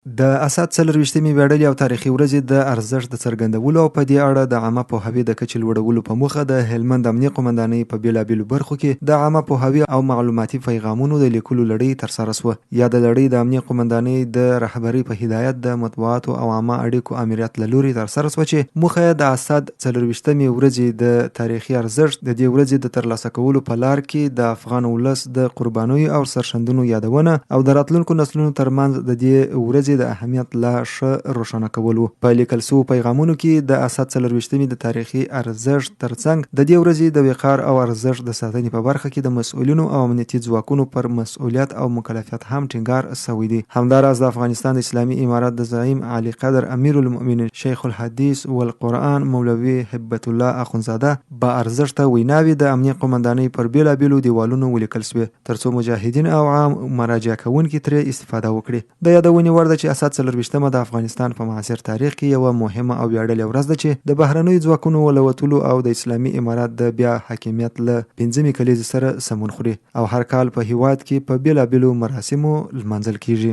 د اسد 24مې ویاړلې او تاریخي ورځې د ارزښت د څرګندولو او په دې اړه د عامه پوهاوي د کچې لوړولو په موخه د هلمند امنیه قومندانۍ په بیلابیلو برخو کې د عامه پوهاوي او معلوماتي پیغامونو د لیکلو لړۍ ترسره شوه. یا د لړۍ د امنیه قومندانۍ د رهبرۍ په هدایت د مطبوعاتو او عامه اړیکو امریت له لوري ترسره شوه چې موخه یې د اسد 24مې ورځې د تاریخي ارزښت د دې ورځې د ترلاسه کولو په لار کې د افغان ولس د قربانیو او سرښندنو یادونه او د راتلونکو نسلونو ترمنځ د دې ورځې د اهمیت لا ښه روښانه کول. په لیکل شوو پیغامونو کې د اسد 24مې د تاریخي ارزښت ترڅنګ د دې ورځې د وقار او ارزښت د ساتنې په برخه کې د مسؤلینو او امنیتي ځواکونو پر مسؤلیت او مکلفیت هم ټینګار شوی دی. همداراز د افغانستان د اسلامي امارت د زعیم علی قدر امیر المؤمنین شیخ الحدیث والقرآن مولوي هبت الله اخونزاده با ارزښت ویناوی د امنیه قومندانۍ پر بیلابیلو دیوالونو ولیکل شوې ترڅو مجاهدین او عام مراجعه کوونکي ترې استفاده وکړي. د یادونې وړ ده چې اسد 24مه د افغانستان په معاصر تاریخ کې یوه مهمه او ویاړلې ورځ ده چې د بهرنیو ځواکونو له وتلو او د اسلامي امارت د بیا حاکمیت له 5مې کلیزې سره سمون خوري او هر کال په هیواد کې په بیلابیلو مراسمو لمانځل کیږي.